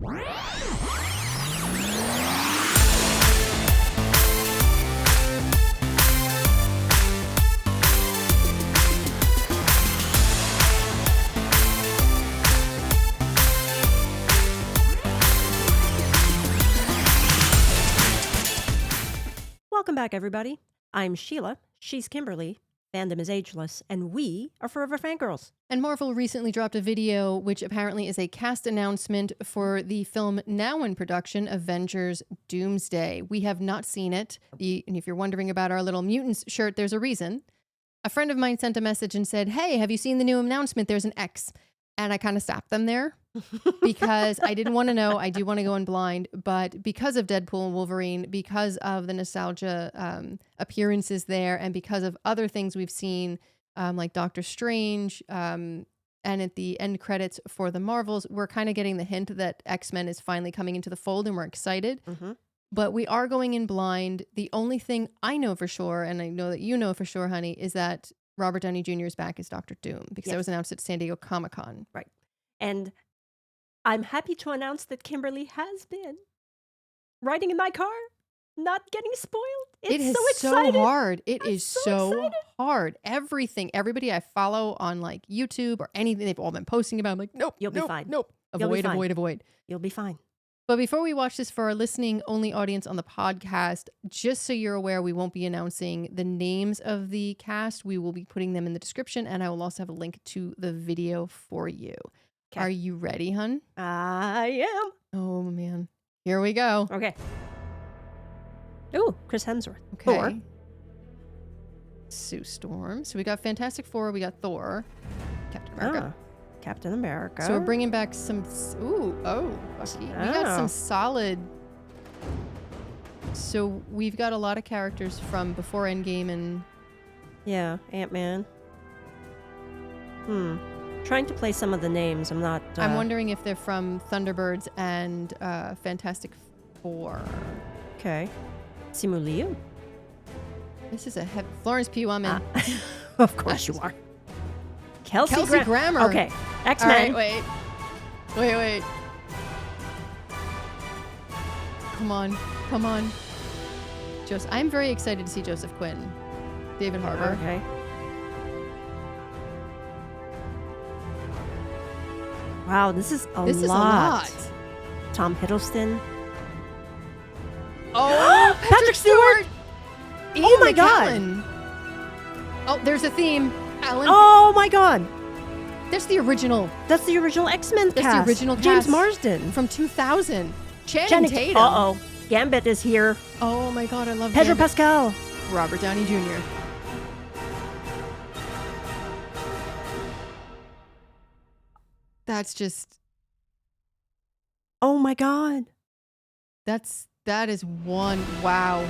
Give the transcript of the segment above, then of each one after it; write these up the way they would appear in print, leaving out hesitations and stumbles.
Welcome back, everybody. I'm Sheila. She's Kimberly. Fandom is ageless, and we are Forever Fangirls. And Marvel recently dropped a video which apparently is a cast announcement for the film now in production, Avengers Doomsday. We have not seen it. And if you're wondering about our little mutants shirt, there's a reason. A friend of mine sent a message and said, "Hey, have you seen the new announcement? There's an X." And I kind of stopped them there because I didn't want to know. I do want to go in blind. But because of Deadpool and Wolverine, because of the nostalgia appearances there, and because of other things we've seen, like Doctor Strange, and at the end credits for the Marvels, we're kind of getting the hint that X-Men is finally coming into the fold, and we're excited. Mm-hmm. But we are going in blind. The only thing I know for sure, and I know that you know for sure, honey, is that Robert Downey Jr. is back as Dr. Doom, because that was announced at San Diego Comic-Con. Right. And I'm happy to announce that Kimberly has been riding in my car, not getting spoiled. It is so hard. It is so hard. Everybody I follow on like YouTube or anything, they've all been posting about. I'm like, nope, you'll be fine. Nope. Avoid. You'll be fine. But before we watch this for our listening only audience on the podcast, just so you're aware, we won't be announcing the names of the cast. We will be putting them in the description, and I will also have a link to the video for you. Okay. Are you ready, hun? I am. Oh, man. Here we go. Okay. Ooh, Chris Hemsworth. Okay. Thor. Sue Storm. So we got Fantastic Four. We got Thor. Captain America. Captain America. So we're bringing back some... Bucky. We got some solid... So we've got a lot of characters from before Endgame and... Yeah, Ant-Man. Trying to play some of the names. I'm not... I'm wondering if they're from Thunderbirds and Fantastic Four. Okay. Simu Liu. This is a Florence Pugh. I'm in. Of course you are. Kelsey Grammer. Okay. X-Men. All right, wait. Come on. I'm very excited to see Joseph Quinn. David Harbour. Okay. Wow, this is a lot. Tom Hiddleston. Oh, Patrick Stewart. Oh my God. Oh, there's a theme. Alan. Oh my God. That's the original. That's the original X-Men cast. That's the original cast. James Marsden. From 2000. Channing Tatum. Uh-oh. Gambit is here. Oh my God, I love Pedro Gambit. Pascal. Robert Downey Jr. That's just... Oh my God. That is one... Wow.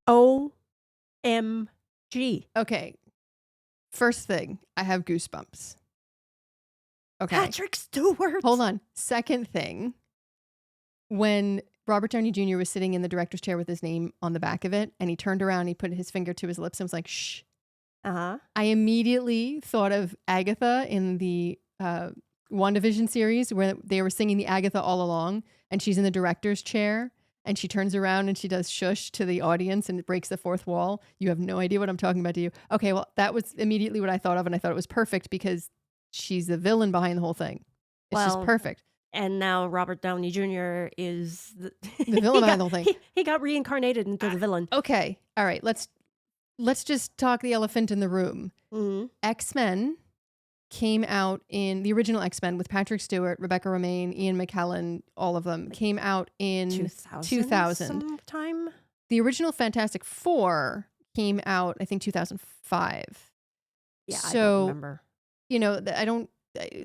OMG. Okay. First thing, I have goosebumps. Okay. Patrick Stewart. Hold on. Second thing, when Robert Downey Jr. was sitting in the director's chair with his name on the back of it, and he turned around, he put his finger to his lips and was like, shh. Uh-huh. I immediately thought of Agatha in the WandaVision series where they were singing the Agatha all along, and she's in the director's chair, and she turns around and she does shush to the audience and it breaks the fourth wall. You have no idea what I'm talking about, do you? Okay, well, that was immediately what I thought of, and I thought it was perfect because she's the villain behind the whole thing. It's just perfect. And now Robert Downey Jr. is the villain behind the whole thing. He got reincarnated into the villain. Okay, all right, let's just talk the elephant in the room. Mm-hmm. X-Men came out in the original X-Men with Patrick Stewart, Rebecca Romijn, Ian McKellen, all of them came out in 2000 sometime. The original Fantastic Four came out, I think, 2005. Yeah, so, I don't remember. You know,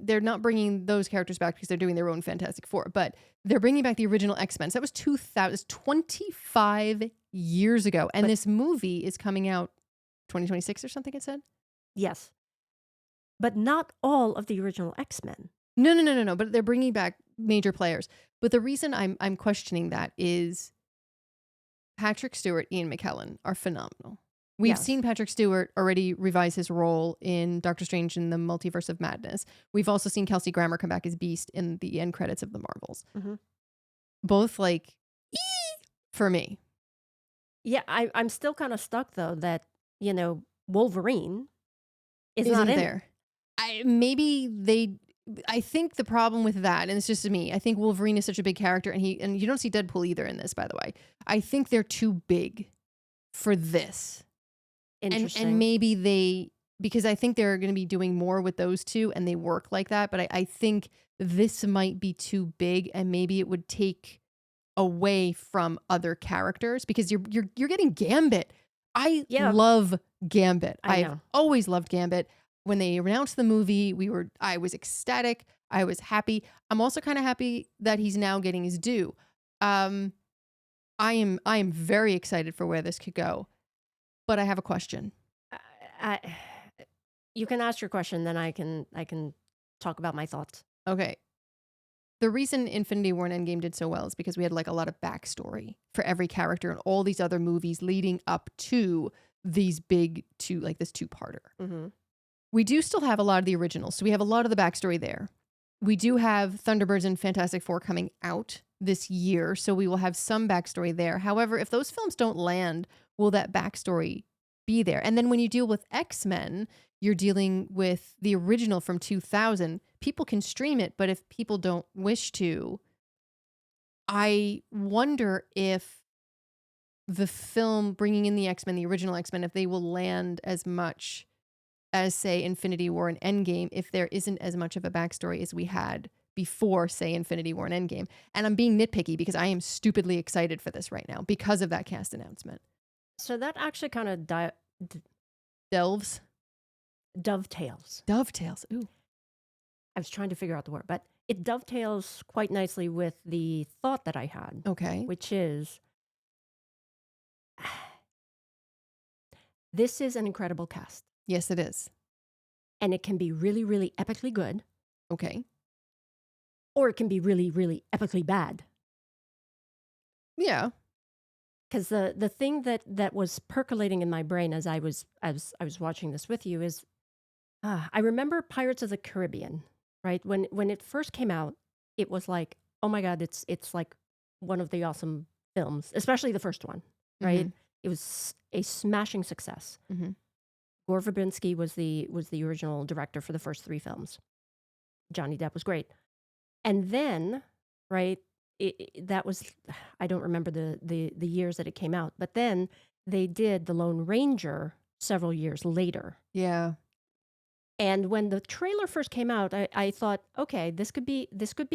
they're not bringing those characters back because they're doing their own Fantastic Four, but they're bringing back the original X-Men. So that was 25 years ago. And this movie is coming out 2026 or something, it said? Yes. But not all of the original X-Men. No. But they're bringing back major players. But the reason I'm questioning that is Patrick Stewart, Ian McKellen are phenomenal. We've Yes. seen Patrick Stewart already revise his role in Doctor Strange in the Multiverse of Madness. We've also seen Kelsey Grammer come back as Beast in the end credits of the Marvels. Hmm. Both like, ee! For me. Yeah, I'm still kind of stuck though that, Wolverine is not Isn't in it. there. I think the problem with that, and it's just me, I think Wolverine is such a big character, and you don't see Deadpool either in this, by the way. I think they're too big for this. And Interesting. maybe because I think they're going to be doing more with those two and they work like that, but I think this might be too big and maybe it would take away from other characters because you're getting Gambit. I Yeah, love Gambit. I I've know. always loved Gambit. When they announced the movie, I was ecstatic. I was happy. I'm also kind of happy that he's now getting his due. I am very excited for where this could go. But I have a question. I, you can ask your question, then I can talk about my thoughts. Okay. The reason Infinity War and Endgame did so well is because we had like a lot of backstory for every character and all these other movies leading up to these big this two-parter. Mm-hmm. We do still have a lot of the originals, so we have a lot of the backstory there. We do have Thunderbirds and Fantastic Four coming out this year, so we will have some backstory there. However, if those films don't land, will that backstory be there? And then when you deal with X-Men, you're dealing with the original from 2000. People can stream it, but if people don't wish to, I wonder if the film bringing in the X-Men, the original X-Men, if they will land as much as, say, Infinity War and Endgame, if there isn't as much of a backstory as we had before, say, Infinity War and Endgame. And I'm being nitpicky because I am stupidly excited for this right now because of that cast announcement. So that actually kind of Delves? dovetails. Dovetails. Ooh. I was trying to figure out the word, but it dovetails quite nicely with the thought that I had, Okay. which is this is an incredible cast. Yes, it is. And it can be really, really epically good, Okay. or it can be really, really epically bad. Yeah. Because the thing that was percolating in my brain as I was watching this with you is, I remember Pirates of the Caribbean, right? When it first came out, it was like, oh my God, it's like one of the awesome films, especially the first one, right? Mhm. It was a smashing success. Mhm. Gore Verbinski was the original director for the first three films. Johnny Depp was great, and then, right, that was, I don't remember the years that it came out, but then they did The Lone Ranger several years later. Yeah. And when the trailer first came out, I thought, okay, this could be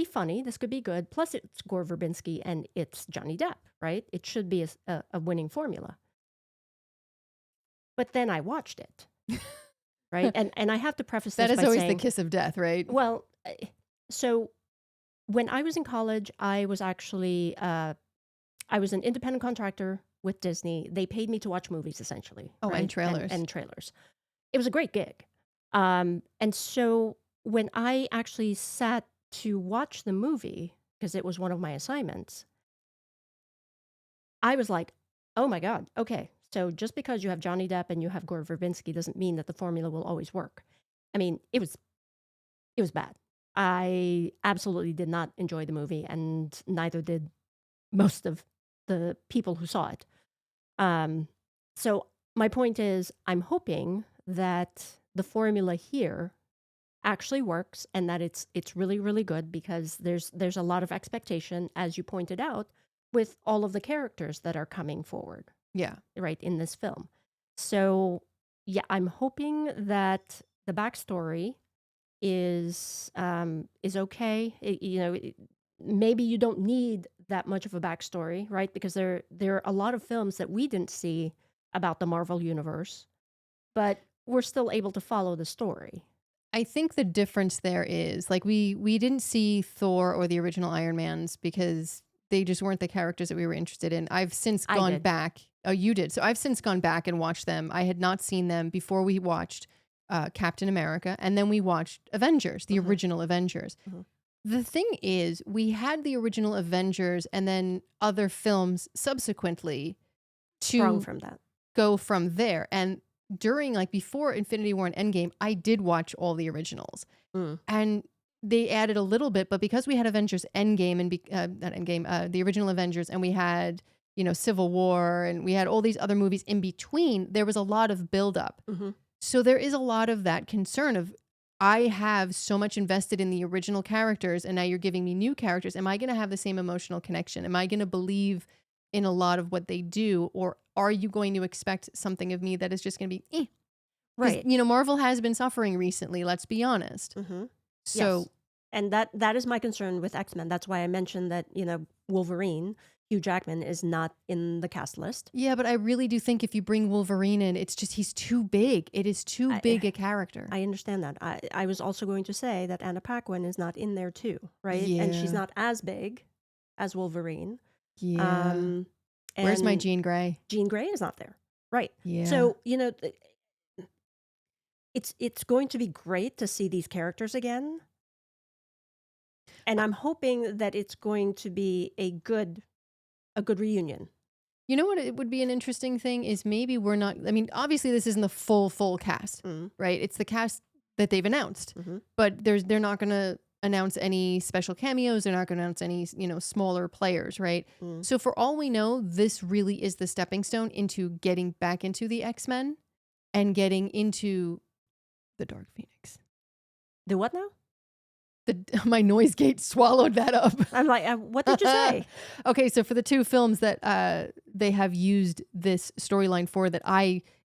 funny, this could be good. Plus, it's Gore Verbinski and it's Johnny Depp, right? It should be a winning formula. But then I watched it, right? And I have to preface That this is by always saying, the kiss of death, right? well, so when I was in college, I was actually I was an independent contractor with Disney. They paid me to watch movies, essentially. Oh, right? and trailers. And trailers. It was a great gig. And so when I actually sat to watch the movie, because it was one of my assignments, I was like, oh my God, okay. So just because you have Johnny Depp and you have Gore Verbinski doesn't mean that the formula will always work. I mean, it was bad. I absolutely did not enjoy the movie, and neither did most of the people who saw it. So my point is, I'm hoping that the formula here actually works and that it's really, really good, because there's a lot of expectation, as you pointed out, with all of the characters that are coming forward, Yeah. right, in this film. So yeah, I'm hoping that the backstory is okay. Maybe you don't need that much of a backstory, right? Because there are a lot of films that we didn't see about the Marvel universe, but we're still able to follow the story. I think the difference there is like we didn't see Thor or the original Iron Mans because they just weren't the characters that we were interested in. I've since I gone did. back. Oh, you did. So I've since gone back and watched them. I had not seen them before we watched Captain America, and then we watched Avengers, the original Avengers. Mhm. The thing is, we had the original Avengers and then other films subsequently sprung to from that. go from there. And during, like, before Infinity War and Endgame, I did watch all the originals. Mm. And they added a little bit, but because we had Avengers Endgame and not Endgame, the original Avengers, and we had, you know, Civil War, and we had all these other movies in between, there was a lot of buildup. Mm-hmm. So there is a lot of that concern of, I have so much invested in the original characters, and now you're giving me new characters. Am I going to have the same emotional connection? Am I going to believe in a lot of what they do, or are you going to expect something of me that is just going to be, eh? Because, Right. you know, Marvel has been suffering recently. Let's be honest. Mm-hmm. Yes. So And that is my concern with X-Men. That's why I mentioned that, Wolverine, Hugh Jackman, is not in the cast list. yeah, but I really do think if you bring Wolverine in, it's just he's too big. It is too big a character. I understand that. I was also going to say that Anna Paquin is not in there too, right? And she's Yeah. not as big as Wolverine. Yeah. Where's my And Jean Grey? Jean Grey is not there. Right. Yeah. So, it's going to be great to see these characters again. And I'm hoping that it's going to be a good reunion. You know what? It would be an interesting thing is maybe we're not. I mean, obviously this isn't the full cast, right? It's the cast that they've announced, but they're not going to announce any special cameos. They're not going to announce any smaller players, right? So for all we know, this really is the stepping stone into getting back into the X-Men and getting into the Dark Phoenix. The what now? My noise gate swallowed that up. I'm like, what did you say? Okay, so for the two films that they have used this storyline for, that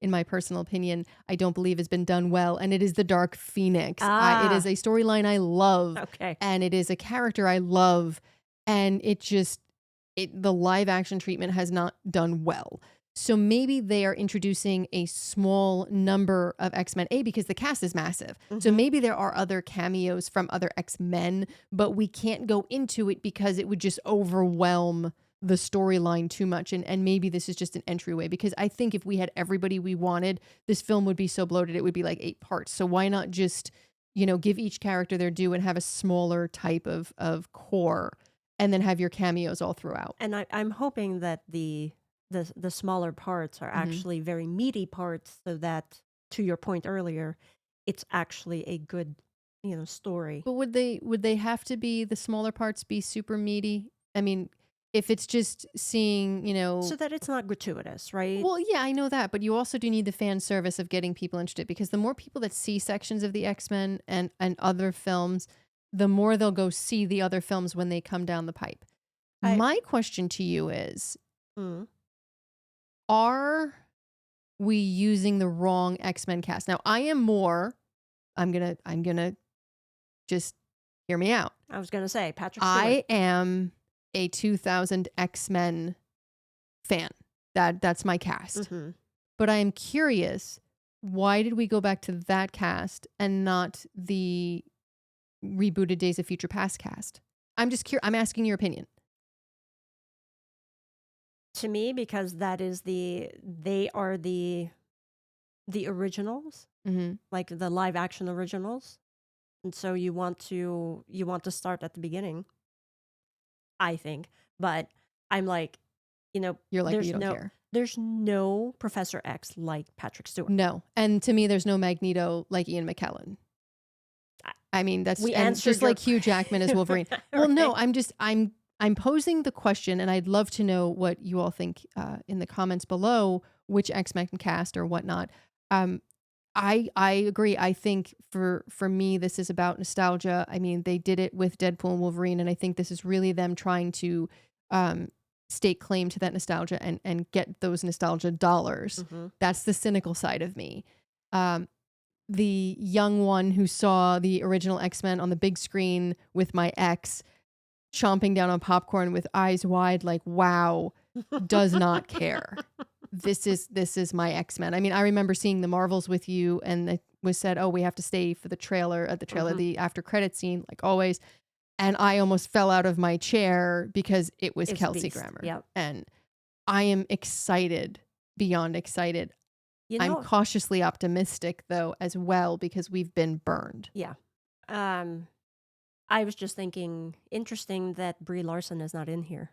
in my personal opinion, I don't believe has been done well, and it is the Dark Phoenix. It is a storyline I love, Okay. and it is a character I love, and the live action treatment has not done well. So maybe they are introducing a small number of X-Men, because the cast is massive. So maybe there are other cameos from other X-Men, but we can't go into it because it would just overwhelm the storyline too much. And maybe this is just an entryway, because I think if we had everybody we wanted, this film would be so bloated, it would be like 8 parts. So why not just, give each character their due and have a smaller type of core, and then have your cameos all throughout. And I'm hoping that the smaller parts are actually very meaty parts, so that, to your point earlier, it's actually a good, story. But would they have to be, the smaller parts be super meaty? I mean, if it's just seeing, So that it's not gratuitous, right? Well, yeah, I know that, but you also do need the fan service of getting people interested, because the more people that see sections of the X-Men and other films, the more they'll go see the other films when they come down the pipe. My question to you is, are we using the wrong X-Men cast? Now, I'm gonna just hear me out. I was going to say Patrick Stewart. I am a 2000 X-Men fan. That's my cast. But I am curious, why did we go back to that cast and not the rebooted Days of Future Past cast? I'm just curious. I'm asking your opinion. To me, because they are the originals, like the live action originals, and so you want to start at the beginning, I think. But I'm like, You're like, you don't care. There's no Professor X like Patrick Stewart. No, and to me, there's no Magneto like Ian McKellen. I mean, that's just like Hugh Jackman as Wolverine. Well, right. No, I'm posing the question, and I'd love to know what you all think in the comments below, which X-Men cast or whatnot. I agree. I think for me, this is about nostalgia. I mean, they did it with Deadpool and Wolverine, and I think this is really them trying to stake claim to that nostalgia and get those nostalgia dollars. That's the cynical side of me. The young one who saw the original X-Men on the big screen with my ex, chomping down on popcorn with eyes wide like, wow, does not care. This is my X-Men. I mean, I remember seeing the Marvels with you, and it was said, oh, we have to stay for the trailer, the after credit scene, like always. And I almost fell out of my chair because it was Kelsey Grammer. Yep. And I am excited, beyond excited. I'm cautiously optimistic, though, as well, because we've been burned. Yeah. I was just thinking, interesting that Brie Larson is not in here,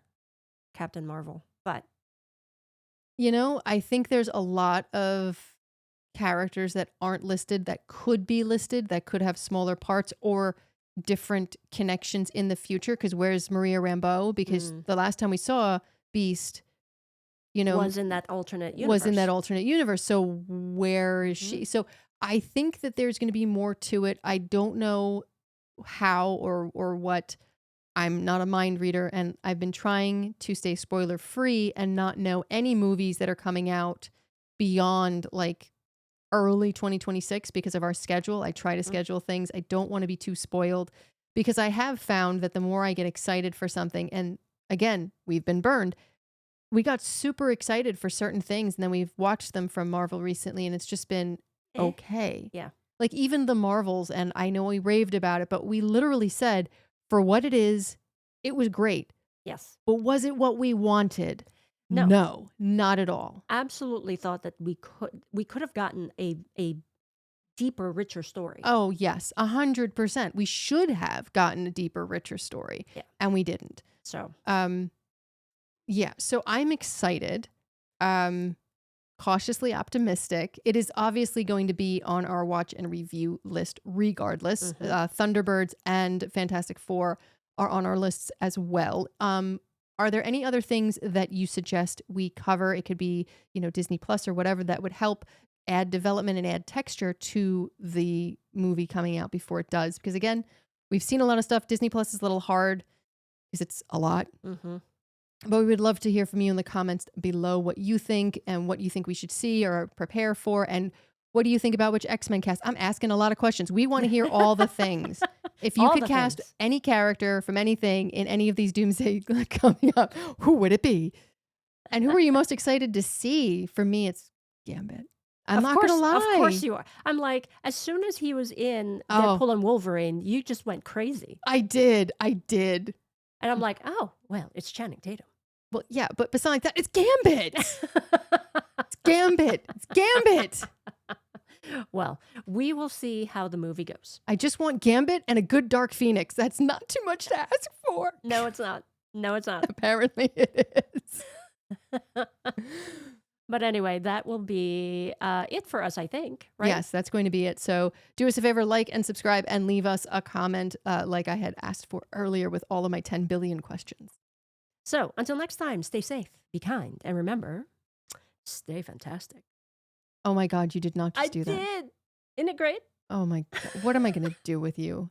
Captain Marvel. But You know, I think there's a lot of characters that aren't listed that could be listed, that could have smaller parts or different connections in the future. Because where's Maria Rambeau? Because Mm. the last time we saw Beast, you know, Was in that alternate was in that universe. alternate universe. So where is Mhm. she? So I think that there's going to be more to it. I don't know how or what. I'm not a mind reader, and I've been trying to stay spoiler free and not know any movies that are coming out beyond like early 2026 because of our schedule. I try to Mm. schedule things. I don't want to be too spoiled because I have found that the more I get excited for something, and again, we've been burned. We got super excited for certain things, and then we've watched them from Marvel recently, and it's just been Eh. okay. Yeah. Like even the Marvels, and I know we raved about it, but we literally said, for what it is, it was great. Yes. But was it what we wanted? No. No, not at all. Absolutely thought that we could have gotten a deeper, richer story. Oh, yes, 100%. We should have gotten a deeper, richer story, Yeah. and we didn't. So Um, yeah, so I'm excited. Um, cautiously optimistic. It is obviously going to be on our watch and review list regardless. mhm. Thunderbirds and Fantastic Four are on our lists as well. Are there any other things that you suggest we cover? It could be, Disney Plus or whatever that would help add development and add texture to the movie coming out before it does. Because again, we've seen a lot of stuff. Disney Plus is a little hard because it's a lot. Mhm. But we would love to hear from you in the comments below what you think and what you think we should see or prepare for. And what do you think about which X-Men cast? I'm asking a lot of questions. We want to hear all the things. If you All could the cast things. any character from anything in any of these Doomsday coming up, who would it be? And who are you most excited to see? For me, it's Gambit. I'm not going to Of lie. course you are. I'm like, as soon as he was in Oh, Deadpool and Wolverine, you just went crazy. I did. I did. And I'm like, "Oh, well, it's Channing Tatum." Well, yeah, but besides that, it's Gambit. It's Gambit. It's Gambit. Well, we will see how the movie goes. I just want Gambit and a good Dark Phoenix. That's not too much to ask for. No, it's not. No, it's not. Apparently it is. But anyway, that will be, it for us, I think, right? Yes, that's going to be it. So do us a favor, like and subscribe, and leave us a comment like I had asked for earlier with all of my 10 billion questions. So, until next time, stay safe, be kind, and remember, stay fantastic. Oh my God, you did not I just do that. did! Isn't it great? Oh my God. What am I going to do with you?